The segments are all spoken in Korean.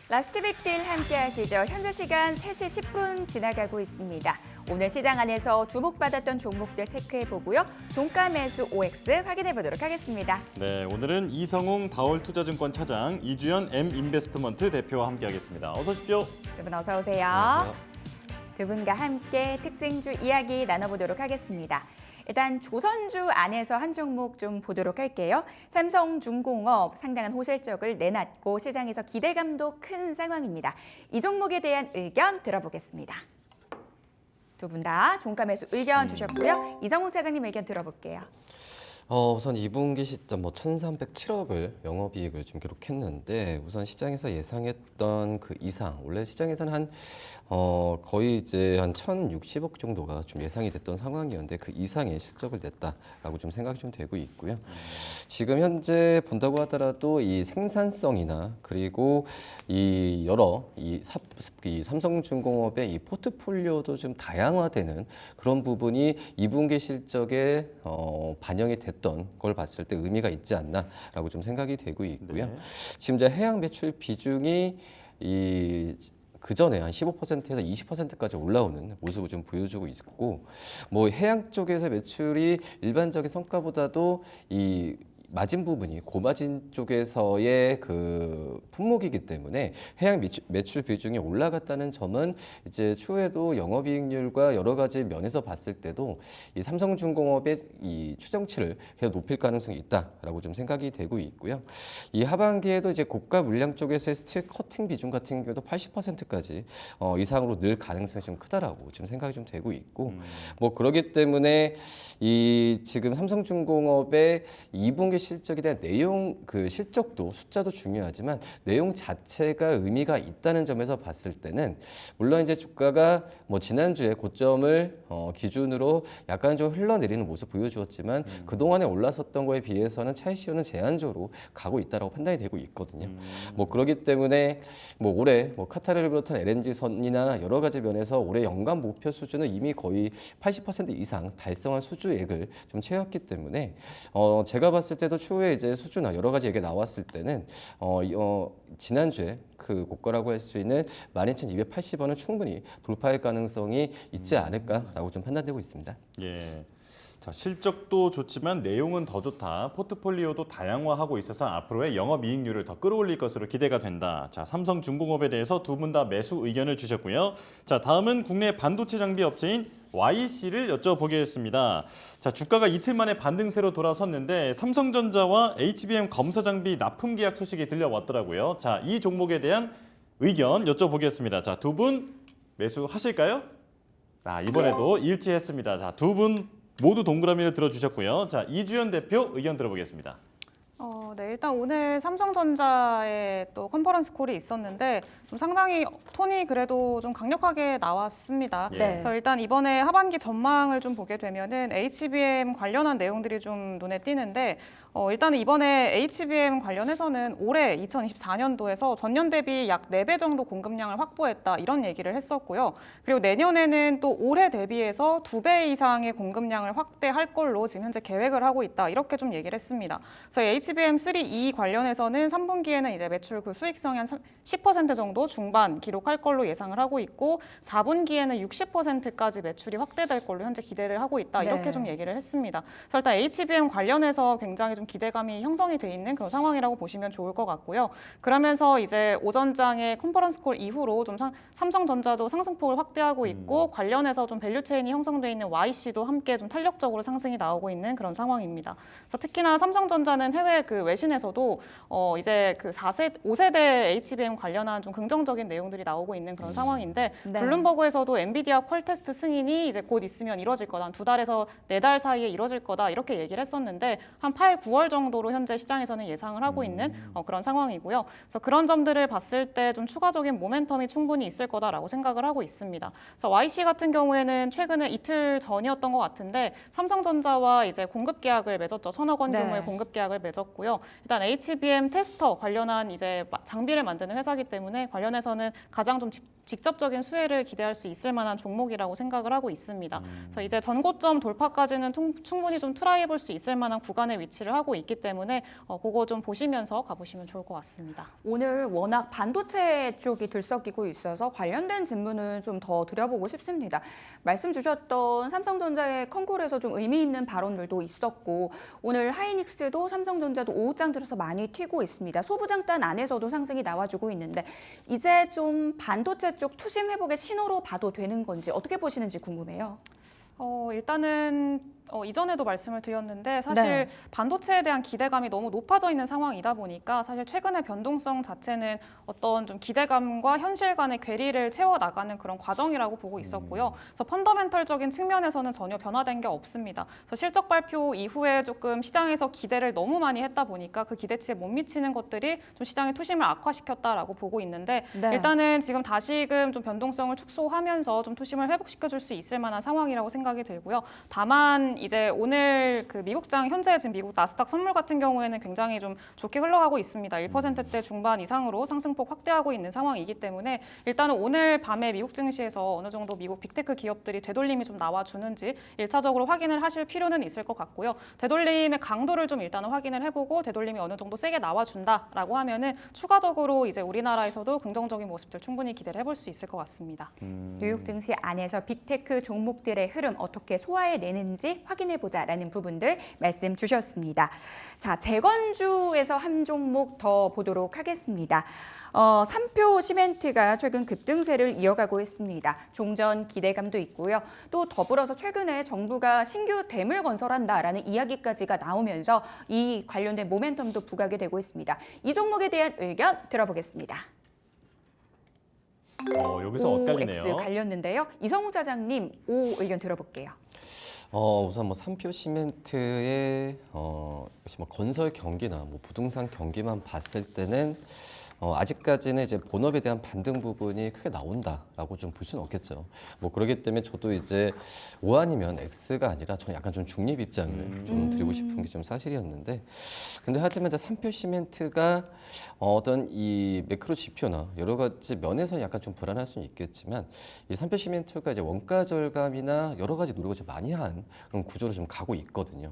라스트 빅딜 함께 하시죠. 현재 시간 3시 10분 지나가고 있습니다. 오늘 시장 안에서 주목받았던 종목들 체크해보고요. 종가 매수 OX 확인해보도록 하겠습니다. 네, 오늘은 이성웅 다올투자증권 차장, 이주연 M인베스트먼트 대표와 함께하겠습니다. 어서 오십시오. 두 분 어서 오세요. 두 분과 함께 특징주 이야기 나눠보도록 하겠습니다. 일단 조선주 안에서 한 종목 좀 보도록 할게요. 삼성중공업 상당한 호실적을 내놨고 시장에서 기대감도 큰 상황입니다. 이 종목에 대한 의견 들어보겠습니다. 두 분 다 종가 매수 의견 주셨고요. 이성웅 차장님 의견 들어볼게요. 우선 2분기 시점 1,307억을 영업이익을 좀 기록했는데 우선 시장에서 예상했던 그 이상 원래 시장에서는 한 거의 이제 한 1,060억 정도가 좀 예상이 됐던 상황이었는데 그 이상의 실적을 냈다라고 좀 생각이 좀 되고 있고요. 지금 현재 본다고 하더라도 이 생산성이나 그리고 이 여러 이 삼성중공업의 이 포트폴리오도 좀 다양화되는 그런 부분이 2분기 실적에 반영이 됐던 걸 봤을 때 의미가 있지 않나라고 좀 생각이 되고 있고요. 네. 지금 이제 해양 매출 비중이 그 전에 한 15%에서 20%까지 올라오는 모습을 좀 보여주고 있고, 뭐 해양 쪽에서 매출이 일반적인 성과보다도 이 마진 부분이 고마진 쪽에서의 그 품목이기 때문에 해양 매출 비중이 올라갔다는 점은 이제 추후에도 영업이익률과 여러 가지 면에서 봤을 때도 이 삼성중공업의 이 추정치를 계속 높일 가능성이 있다라고 좀 생각이 되고 있고요. 이 하반기에도 이제 고가 물량 쪽에서의 스틸 커팅 비중 같은 경우도 80%까지 이상으로 늘 가능성이 좀 크다라고 지금 생각이 좀 되고 있고, 뭐 그러기 때문에 이 지금 삼성중공업의 2분기 실적에 대한 내용 그 실적도 숫자도 중요하지만 내용 자체가 의미가 있다는 점에서 봤을 때는 물론 이제 주가가 뭐 지난주에 고점을 기준으로 약간 좀 흘러내리는 모습 보여주었지만 그동안에 올랐었던 거에 비해서는 차익실현은 제한적으로 가고 있다라고 판단이 되고 있거든요. 뭐 그렇기 때문에 뭐 올해 뭐 카타르를 비롯한 LNG선이나 여러 가지 면에서 올해 연간 목표 수준은 이미 거의 80% 이상 달성한 수주액을 좀 채웠기 때문에 제가 봤을 때도 추후에 이제 수주나 여러 가지 얘기가 나왔을 때는 지난주에 그 고가라고 할 수 있는 12,280원은 충분히 돌파할 가능성이 있지 않을까라고 좀 판단되고 있습니다. 예. 자, 실적도 좋지만 내용은 더 좋다. 포트폴리오도 다양화하고 있어서 앞으로의 영업이익률을 더 끌어올릴 것으로 기대가 된다. 자, 삼성중공업에 대해서 두 분 다 매수 의견을 주셨고요. 자, 다음은 국내 반도체 장비 업체인 YC를 여쭤보겠습니다. 자, 주가가 이틀 만에 반등세로 돌아섰는데 삼성전자와 HBM 검사 장비 납품 계약 소식이 들려왔더라고요. 자, 이 종목에 대한 의견 여쭤보겠습니다. 자, 두 분 매수하실까요? 자, 이번에도 일치했습니다. 자, 두 분 모두 동그라미를 들어주셨고요. 자, 이주연 대표 의견 들어보겠습니다. 네, 일단 오늘 삼성전자의 또 컨퍼런스 콜이 있었는데 좀 상당히 톤이 그래도 좀 강력하게 나왔습니다. 예. 그래서 일단 이번에 하반기 전망을 좀 보게 되면은 HBM 관련한 내용들이 좀 눈에 띄는데 일단은 이번에 HBM 관련해서는 올해 2024년도에서 전년 대비 약 4배 정도 공급량을 확보했다 이런 얘기를 했었고요. 그리고 내년에는 또 올해 대비해서 2배 이상의 공급량을 확대할 걸로 지금 현재 계획을 하고 있다 이렇게 좀 얘기를 했습니다. 저희 HBM3E 관련해서는 3분기에는 이제 매출 그 수익성이 한 10% 정도 중반 기록할 걸로 예상을 하고 있고 4분기에는 60%까지 매출이 확대될 걸로 현재 기대를 하고 있다 이렇게 네. 좀 얘기를 했습니다. 그래서 일단 HBM 관련해서 굉장히 좀 기대감이 형성이 돼 있는 그런 상황이라고 보시면 좋을 것 같고요. 그러면서 이제 오전장의 컨퍼런스 콜 이후로 좀 삼성전자도 상승폭을 확대하고 있고 관련해서 좀 밸류체인이 형성돼 있는 YC도 함께 좀 탄력적으로 상승이 나오고 있는 그런 상황입니다. 그래서 특히나 삼성전자는 해외 그 외신에서도 이제 그 5세대 HBM 관련한 좀 긍정적인 내용들이 나오고 있는 그런 상황인데 네. 블룸버그에서도 엔비디아 퀄테스트 승인이 이제 곧 있으면 이뤄질 거다. 한 2달에서 4달 사이에 이뤄질 거다. 이렇게 얘기를 했었는데 한 8, 9월 정도로 현재 시장에서는 예상을 하고 있는 그런 상황이고요. 그래서 그런 점들을 봤을 때 좀 추가적인 모멘텀이 충분히 있을 거다라고 생각을 하고 있습니다. 그래서 YC 같은 경우에는 최근에 이틀 전이었던 것 같은데 삼성전자와 이제 공급 계약을 맺었죠. 1,000억 원 네. 규모의 공급 계약을 맺었고요. 일단 HBM 테스터 관련한 이제 장비를 만드는 회사이기 때문에 관련해서는 가장 좀 직접적인 수혜를 기대할 수 있을 만한 종목이라고 생각을 하고 있습니다. 그래서 이제 전고점 돌파까지는 충분히 좀 트라이 해볼 수 있을 만한 구간에 위치를 하고 하고 있기 때문에 그거 좀 보시면서 가보시면 좋을 것 같습니다. 오늘 워낙 반도체 쪽이 들썩이고 있어서 관련된 질문을 좀 더 드려보고 싶습니다. 말씀 주셨던 삼성전자의 컨콜에서 좀 의미 있는 발언들도 있었고 오늘 하이닉스도 삼성전자도 오후장 들어서 많이 튀고 있습니다. 소부장단 안에서도 상승이 나와주고 있는데 이제 좀 반도체 쪽 투심 회복의 신호로 봐도 되는 건지 어떻게 보시는지 궁금해요. 일단은 이전에도 말씀을 드렸는데 사실 네. 반도체에 대한 기대감이 너무 높아져 있는 상황이다 보니까 사실 최근의 변동성 자체는 어떤 좀 기대감과 현실 간의 괴리를 채워나가는 그런 과정이라고 보고 있었고요. 그래서 펀더멘털적인 측면에서는 전혀 변화된 게 없습니다. 그래서 실적 발표 이후에 조금 시장에서 기대를 너무 많이 했다 보니까 그 기대치에 못 미치는 것들이 좀 시장의 투심을 악화시켰다라고 보고 있는데 네. 일단은 지금 다시금 좀 변동성을 축소하면서 좀 투심을 회복시켜줄 수 있을 만한 상황이라고 생각이 들고요. 다만 이제 오늘 그 미국장 현재 지금 미국 나스닥 선물 같은 경우에는 굉장히 좀 좋게 흘러가고 있습니다. 1%대 중반 이상으로 상승폭 확대하고 있는 상황이기 때문에 일단은 오늘 밤에 미국 증시에서 어느 정도 미국 빅테크 기업들이 되돌림이 좀 나와주는지 1차적으로 확인을 하실 필요는 있을 것 같고요. 되돌림의 강도를 좀 일단은 확인을 해보고 되돌림이 어느 정도 세게 나와준다라고 하면은 추가적으로 이제 우리나라에서도 긍정적인 모습들 충분히 기대를 해볼 수 있을 것 같습니다. 뉴욕 증시 안에서 빅테크 종목들의 흐름 어떻게 소화해내는지 확인해보자라는 부분들 말씀 주셨습니다. 자, 재건주에서 한 종목 더 보도록 하겠습니다. 삼표 시멘트가 최근 급등세를 이어가고 있습니다. 종전 기대감도 있고요. 또 더불어서 최근에 정부가 신규 댐을 건설한다라는 이야기까지가 나오면서 이 관련된 모멘텀도 부각이 되고 있습니다. 이 종목에 대한 의견 들어보겠습니다. 여기서 엇갈리네요. OX 갈렸는데요. 이성우 차장님 O 의견 들어볼게요. 우선 뭐 삼표 시멘트의 역시 뭐 건설 경기나 뭐 부동산 경기만 봤을 때는 아직까지는 이제 본업에 대한 반등 부분이 크게 나온다라고 좀 볼 수는 없겠죠. 뭐 그렇기 때문에 저도 이제 O 아니면 X가 아니라 저는 약간 좀 중립 입장을 좀 드리고 싶은 게 좀 사실이었는데, 근데 하지만 이제 삼표 시멘트가 어떤 이 매크로 지표나 여러 가지 면에서는 약간 좀 불안할 수는 있겠지만 이 삼표 시멘트가 이제 원가 절감이나 여러 가지 노력을 좀 많이 한 그런 구조로 좀 가고 있거든요.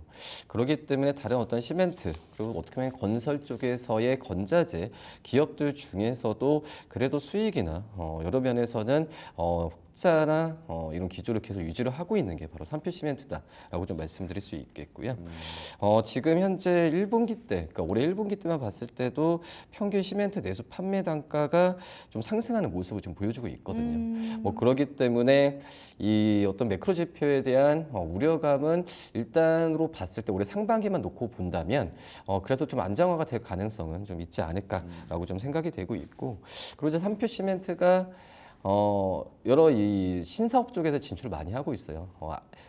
그렇기 때문에 다른 어떤 시멘트 그리고 어떻게 보면 건설 쪽에서의 건자재 기업들 중에서도 그래도 수익이나 여러 면에서는 흑자나 이런 기조를 계속 유지를 하고 있는 게 바로 삼표 시멘트다라고 좀 말씀드릴 수 있겠고요. 지금 현재 1분기 때, 그러니까 올해 1분기 때만 봤을 때도 평균 시멘트 내수 판매 단가가 좀 상승하는 모습을 좀 보여주고 있거든요. 뭐 그렇기 때문에 이 어떤 매크로 지표에 대한 우려감은 일단으로 봤을 때 올해 상반기만 놓고 본다면 그래도 좀 안정화가 될 가능성은 좀 있지 않을까라고 좀 생각이 되고 있고, 그리고 이제 삼표 시멘트가 여러 이 신사업 쪽에서 진출을 많이 하고 있어요.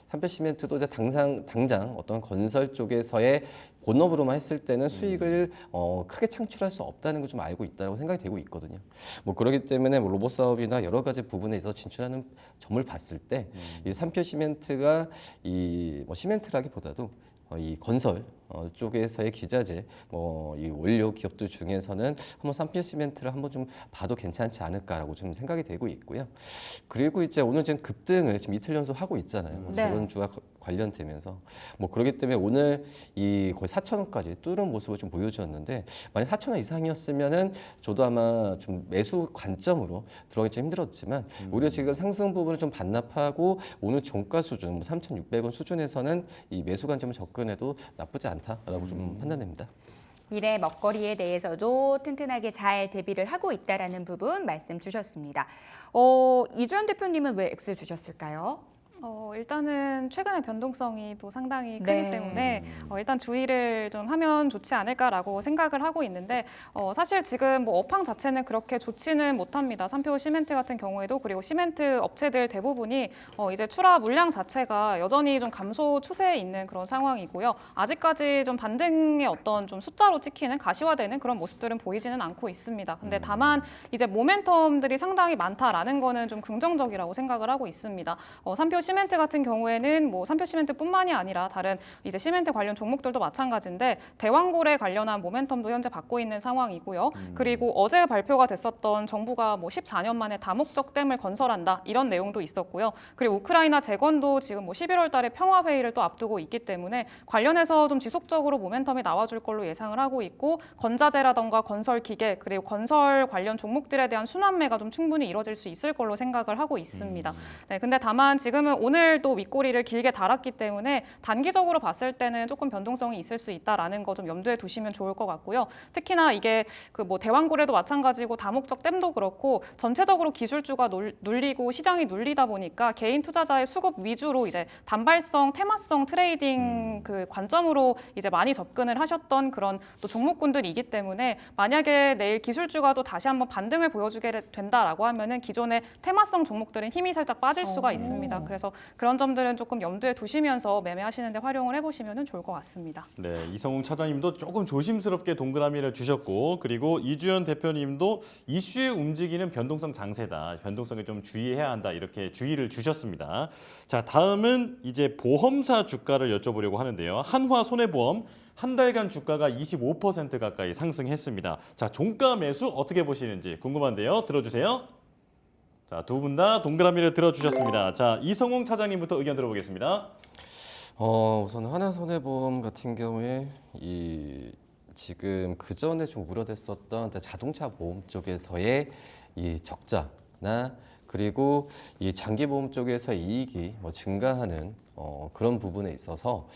삼표 시멘트도 이제 당장 어떤 건설 쪽에서의 본업으로만 했을 때는 수익을 크게 창출할 수 없다는 걸 좀 알고 있다고 생각이 되고 있거든요. 뭐 그렇기 때문에 뭐 로봇 사업이나 여러 가지 부분에 있어서 진출하는 점을 봤을 때 이 삼표 시멘트가 이 뭐 시멘트라기보다도 이 건설 쪽에서의 기자재, 이 원료 기업들 중에서는 한번 삼표 시멘트를 한번 좀 봐도 괜찮지 않을까라고 좀 생각이 되고 있고요. 그리고 이제 오늘 지금 급등을 지금 이틀 연속 하고 있잖아요. 네. 재건주와 관련되면서 뭐 그렇기 때문에 오늘 이 거의 4,000원까지 뚫은 모습을 좀 보여주었는데, 만약 4,000원 이상이었으면은 저도 아마 좀 매수 관점으로 들어가기 좀 힘들었지만 오히려 지금 상승 부분을 좀 반납하고 오늘 종가 수준 뭐 3,600원 수준에서는 이 매수 관점을 접근해도 나쁘지 않다라고 좀 판단됩니다. 미래 먹거리에 대해서도 튼튼하게 잘 대비를 하고 있다라는 부분 말씀 주셨습니다. 이주연 대표님은 왜 X 주셨을까요? 일단은 최근의 변동성이 또 상당히 크기 네. 때문에 일단 주의를 좀 하면 좋지 않을까라고 생각을 하고 있는데, 사실 지금 뭐 업황 자체는 그렇게 좋지는 못합니다. 삼표 시멘트 같은 경우에도. 그리고 시멘트 업체들 대부분이 이제 출하 물량 자체가 여전히 좀 감소 추세에 있는 그런 상황이고요. 아직까지 좀 반등의 어떤 좀 숫자로 찍히는 가시화되는 그런 모습들은 보이지는 않고 있습니다. 근데 다만 이제 모멘텀들이 상당히 많다라는 거는 좀 긍정적이라고 생각을 하고 있습니다. 삼표 시멘트 같은 경우에는 뭐 삼표 시멘트뿐만이 아니라 다른 이제 시멘트 관련 종목들도 마찬가지인데 대왕고래 관련한 모멘텀도 현재 받고 있는 상황이고요. 그리고 어제 발표가 됐었던 정부가 뭐 14년 만에 다목적 댐을 건설한다 이런 내용도 있었고요. 그리고 우크라이나 재건도 지금 뭐 11월 달에 평화 회의를 또 앞두고 있기 때문에 관련해서 좀 지속적으로 모멘텀이 나와줄 걸로 예상을 하고 있고 건자재라던가 건설 기계 그리고 건설 관련 종목들에 대한 순환매가 좀 충분히 이뤄질 수 있을 걸로 생각을 하고 있습니다. 네, 근데 다만 지금은 오늘도 윗꼬리를 길게 달았기 때문에 단기적으로 봤을 때는 조금 변동성이 있을 수 있다라는 거 좀 염두에 두시면 좋을 것 같고요. 특히나 이게 그 뭐 대왕고래도 마찬가지고 다목적 댐도 그렇고 전체적으로 기술주가 눌리고 시장이 눌리다 보니까 개인 투자자의 수급 위주로 이제 단발성, 테마성 트레이딩 그 관점으로 이제 많이 접근을 하셨던 그런 또 종목군들이기 때문에 만약에 내일 기술주가 또 다시 한번 반등을 보여주게 된다라고 하면은 기존의 테마성 종목들은 힘이 살짝 빠질 수가 있습니다. 그래서 그런 점들은 조금 염두에 두시면서 매매하시는 데 활용을 해보시면 좋을 것 같습니다. 네, 이성웅 차장님도 조금 조심스럽게 동그라미를 주셨고 그리고 이주연 대표님도 이슈에 움직이는 변동성 장세다. 변동성에 좀 주의해야 한다. 이렇게 주의를 주셨습니다. 자, 다음은 이제 보험사 주가를 여쭤보려고 하는데요. 한화손해보험 한 달간 주가가 25% 가까이 상승했습니다. 자, 종가 매수 어떻게 보시는지 궁금한데요. 들어주세요. 자, 두 분 다 동그라미를 들어주셨습니다. 자, 이성웅 차장님부터 의견 들어보겠습니다. 우선 하나손해보험 같은 경우에 지금 그 전에 좀 우려됐었던 자동차 보험 쪽에서의 이 적자나 그리고 이 장기보험 쪽에서 이익이 증가하는 그런 부분에 있어서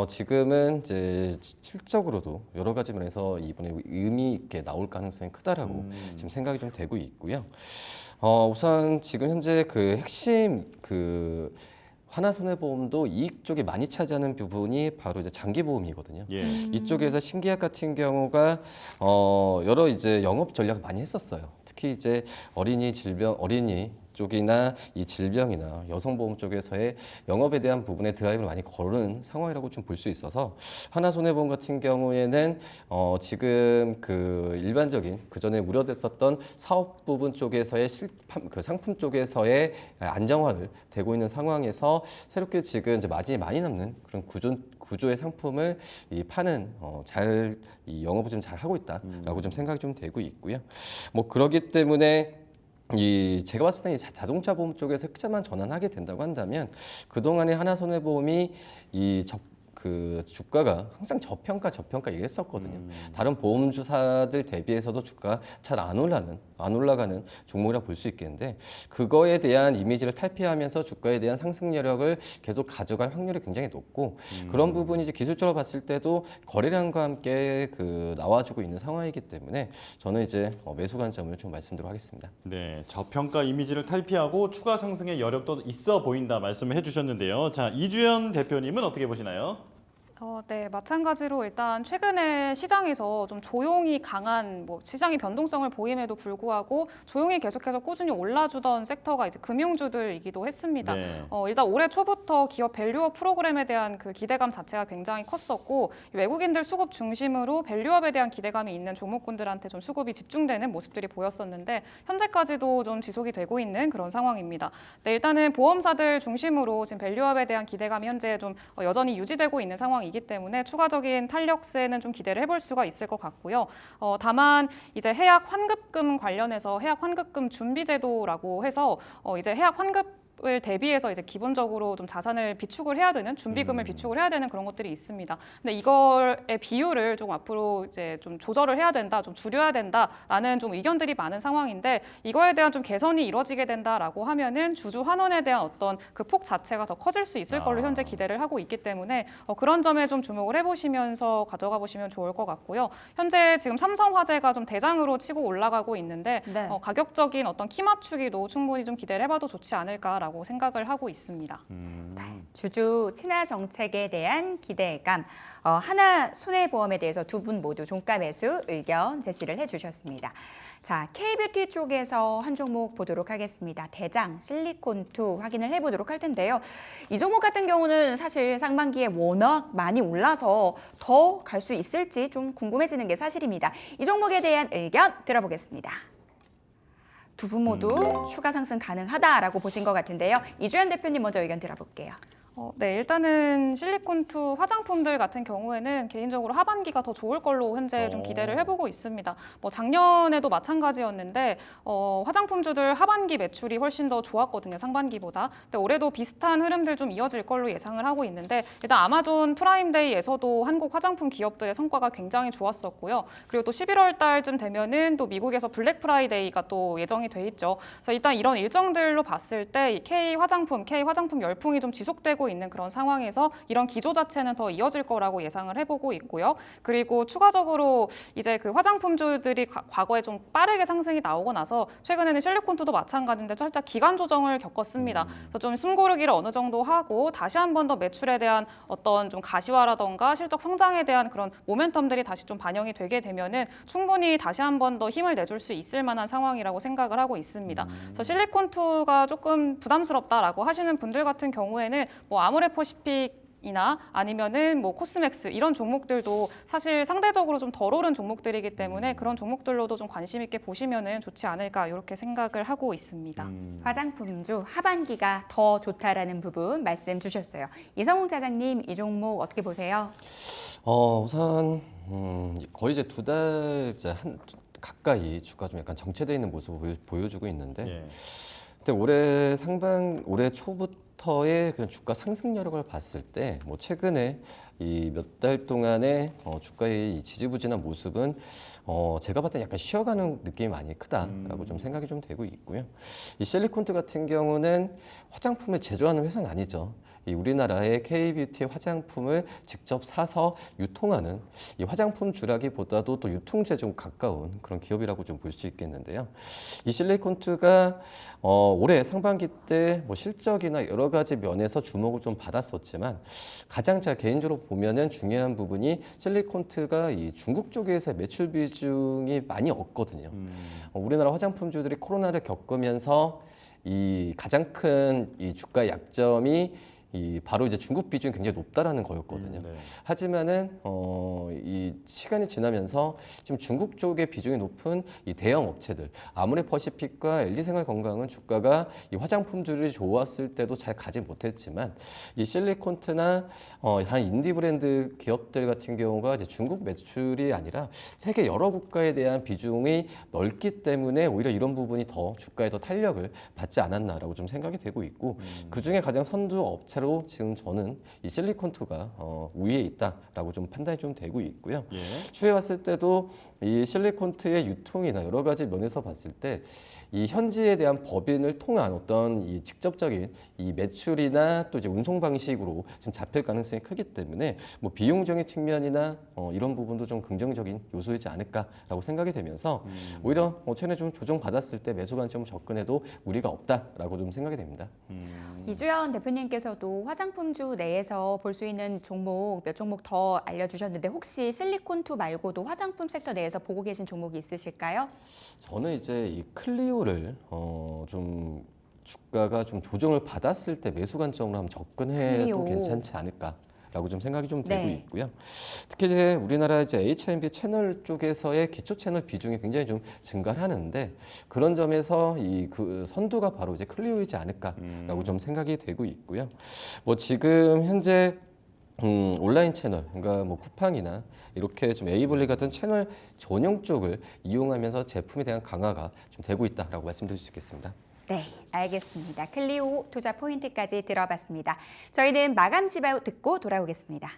지금은 이제 실적으로도 여러 가지 면에서 이번에 의미 있게 나올 가능성이 크다라고 지금 생각이 좀 되고 있고요. 우선 지금 현재 그 핵심 그 하나손해보험도 이익 쪽에 많이 차지하는 부분이 바로 이제 장기보험이거든요. 예. 이쪽에서 신계약 같은 경우가 여러 이제 영업 전략을 많이 했었어요. 특히 이제 어린이 쪽이나 이 질병이나 여성보험 쪽에서의 영업에 대한 부분에 드라이브를 많이 거는 상황이라고 좀 볼 수 있어서 하나손해보험 같은 경우에는 지금 그 일반적인 그 전에 우려됐었던 사업 부분 쪽에서의 그 상품 쪽에서의 안정화를 되고 있는 상황에서 새롭게 지금 이제 마진이 많이 남는 그런 구조의 상품을 파는 이 영업을 좀 잘 하고 있다라고 좀 생각이 좀 되고 있고요. 뭐 그렇기 때문에 제가 봤을 때는 자동차 보험 쪽에서 흑자만 전환하게 된다고 한다면 그동안에 하나손해보험이 그 주가가 항상 저평가 얘기했었거든요. 다른 보험주사들 대비해서도 주가가 잘 안 올라가는 종목이라고 볼 수 있겠는데 그거에 대한 이미지를 탈피하면서 주가에 대한 상승 여력을 계속 가져갈 확률이 굉장히 높고 그런 부분이 이제 기술적으로 봤을 때도 거래량과 함께 그 나와주고 있는 상황이기 때문에 저는 이제 매수 관점을 좀 말씀드리도록 하겠습니다. 네, 저평가 이미지를 탈피하고 추가 상승의 여력도 있어 보인다 말씀을 해주셨는데요. 자, 이주연 대표님은 어떻게 보시나요? 네, 마찬가지로 일단 최근에 시장에서 좀 조용히 강한 시장의 변동성을 보임에도 불구하고 조용히 계속해서 꾸준히 올라주던 섹터가 이제 금융주들이기도 했습니다. 네. 일단 올해 초부터 기업 밸류업 프로그램에 대한 그 기대감 자체가 굉장히 컸었고 외국인들 수급 중심으로 밸류업에 대한 기대감이 있는 종목군들한테 좀 수급이 집중되는 모습들이 보였었는데 현재까지도 좀 지속이 되고 있는 그런 상황입니다. 네, 일단은 보험사들 중심으로 지금 밸류업에 대한 기대감이 현재 좀 여전히 유지되고 있는 상황이기 때문에 추가적인 탄력세는 좀 기대를 해볼 수가 있을 것 같고요. 다만 이제 해약 환급금 관련해서 해약 환급금 준비제도라고 해서 이제 해약 환급 을 대비해서 이제 기본적으로 좀 자산을 비축을 해야 되는 준비금을 비축을 해야 되는 그런 것들이 있습니다. 근데 이거의 비율을 좀 앞으로 이제 좀 조절을 해야 된다, 좀 줄여야 된다라는 좀 의견들이 많은 상황인데 이거에 대한 좀 개선이 이루어지게 된다라고 하면은 주주 환원에 대한 어떤 그 폭 자체가 더 커질 수 있을 걸로 현재 기대를 하고 있기 때문에 그런 점에 좀 주목을 해보시면서 가져가 보시면 좋을 것 같고요. 현재 지금 삼성화재가 좀 대장으로 치고 올라가고 있는데 네. 가격적인 어떤 키 맞추기도 충분히 좀 기대를 해봐도 좋지 않을까라고 생각을 하고 있습니다. 주주 친화 정책에 대한 기대감, 하나손해보험에 대해서 두 분 모두 종가 매수 의견 제시를 해주셨습니다. 자, K뷰티 쪽에서 한 종목 보도록 하겠습니다. 대장 실리콘2 확인을 해보도록 할 텐데요. 이 종목 같은 경우는 사실 상반기에 워낙 많이 올라서 더 갈 수 있을지 좀 궁금해지는 게 사실입니다. 이 종목에 대한 의견 들어보겠습니다. 두 분 모두 추가 상승 가능하다라고 보신 것 같은데요. 이주연 대표님 먼저 의견 들어볼게요. 네, 일단은 실리콘투 화장품들 같은 경우에는 개인적으로 하반기가 더 좋을 걸로 현재 좀 기대를 해보고 있습니다. 뭐 작년에도 마찬가지였는데 화장품주들 하반기 매출이 훨씬 더 좋았거든요, 상반기보다. 근데 올해도 비슷한 흐름들 좀 이어질 걸로 예상을 하고 있는데 일단 아마존 프라임데이에서도 한국 화장품 기업들의 성과가 굉장히 좋았었고요. 그리고 또 11월 달쯤 되면은 또 미국에서 블랙 프라이데이가 또 예정이 돼 있죠. 그래서 일단 이런 일정들로 봤을 때 이 K 화장품 열풍이 좀 지속되고 있는 그런 상황에서 이런 기조 자체는 더 이어질 거라고 예상을 해보고 있고요. 그리고 추가적으로 이제 그 화장품주들이 과거에 좀 빠르게 상승이 나오고 나서 최근에는 실리콘투도 마찬가지인데 살짝 기간 조정을 겪었습니다. 그래서 좀 숨고르기를 어느 정도 하고 다시 한 번 더 매출에 대한 어떤 좀 가시화라던가 실적 성장에 대한 그런 모멘텀들이 다시 좀 반영이 되게 되면은 충분히 다시 한 번 더 힘을 내줄 수 있을 만한 상황이라고 생각을 하고 있습니다. 그래서 실리콘투가 조금 부담스럽다라고 하시는 분들 같은 경우에는 뭐 아모레퍼시픽이나 아니면은 뭐 코스맥스 이런 종목들도 사실 상대적으로 좀 덜 오른 종목들이기 때문에 그런 종목들로도 좀 관심 있게 보시면은 좋지 않을까 이렇게 생각을 하고 있습니다. 화장품주 하반기가 더 좋다라는 부분 말씀 주셨어요. 이성웅 차장님, 이 종목 어떻게 보세요? 우선 거의 이제 두 달 가까이 주가 좀 약간 정체되어 있는 모습을 보여주고 있는데 예. 근데 올해 초부터의 그런 주가 상승 여력을 봤을 때 뭐 최근에 이 몇 달 동안의 주가의 이 지지부진한 모습은 제가 봤을 때 약간 쉬어가는 느낌이 많이 크다라고 좀 생각이 좀 되고 있고요. 이 실리콘트 같은 경우는 화장품을 제조하는 회사는 아니죠. 이 우리나라의 K뷰티 화장품을 직접 사서 유통하는 이 화장품 주라기보다도 또 유통제에 좀 가까운 그런 기업이라고 좀 볼 수 있겠는데요. 이 실리콘트가 올해 상반기 때 뭐 실적이나 여러 가지 면에서 주목을 좀 받았었지만 가장 제가 개인적으로 보면은 중요한 부분이 실리콘트가 이 중국 쪽에서 매출 비중이 많이 없거든요. 우리나라 화장품주들이 코로나를 겪으면서 이 가장 큰 이 주가 약점이 바로 이제 중국 비중이 굉장히 높다라는 거였거든요. 네. 하지만은 이 시간이 지나면서 지금 중국 쪽의 비중이 높은 이 대형 업체들, 아모레퍼시픽과 LG생활건강은 주가가 이 화장품주들이 좋았을 때도 잘 가지 못했지만 이 실리콘트나 한 인디 브랜드 기업들 같은 경우가 이제 중국 매출이 아니라 세계 여러 국가에 대한 비중이 넓기 때문에 오히려 이런 부분이 더 주가에 더 탄력을 받지 않았나라고 좀 생각이 되고 있고 그 중에 가장 선두 업체로 지금 저는 이 실리콘투가 우위에 있다라고 좀 판단이 좀 되고 있고요. 예. 추후에 봤을 때도 이 실리콘투의 유통이나 여러 가지 면에서 봤을 때 이 현지에 대한 법인을 통한 어떤 이 직접적인 이 매출이나 또 이제 운송 방식으로 좀 잡힐 가능성이 크기 때문에 뭐 비용적인 측면이나 이런 부분도 좀 긍정적인 요소이지 않을까라고 생각이 되면서 오히려 최근에 좀 조정 받았을 때 매수 관점을 접근해도 무리가 없다라고 좀 생각이 됩니다. 이주연 대표님께서도 화장품주 내에서 볼 수 있는 종목 몇 종목 더 알려주셨는데 혹시 실리콘투 말고도 화장품 섹터 내에서 보고 계신 종목이 있으실까요? 저는 이제 이 클리오를 좀 주가가 좀 조정을 받았을 때 매수 관점으로 한번 접근해도 클리오. 괜찮지 않을까라고 좀 생각이 좀 되고 네. 있고요. 특히 이제 우리나라 이제 H&B 채널 쪽에서의 기초 채널 비중이 굉장히 좀 증가하는데 그런 점에서 이 그 선두가 바로 이제 클리오이지 않을까라고 좀 생각이 되고 있고요. 뭐 지금 현재 온라인 채널, 그러니까 뭐 쿠팡이나 이렇게 좀 에이블리 같은 채널 전용 쪽을 이용하면서 제품에 대한 강화가 좀 되고 있다라고 말씀드릴 수 있겠습니다. 네, 알겠습니다. 클리오 투자 포인트까지 들어봤습니다. 저희는 마감 시바 듣고 돌아오겠습니다.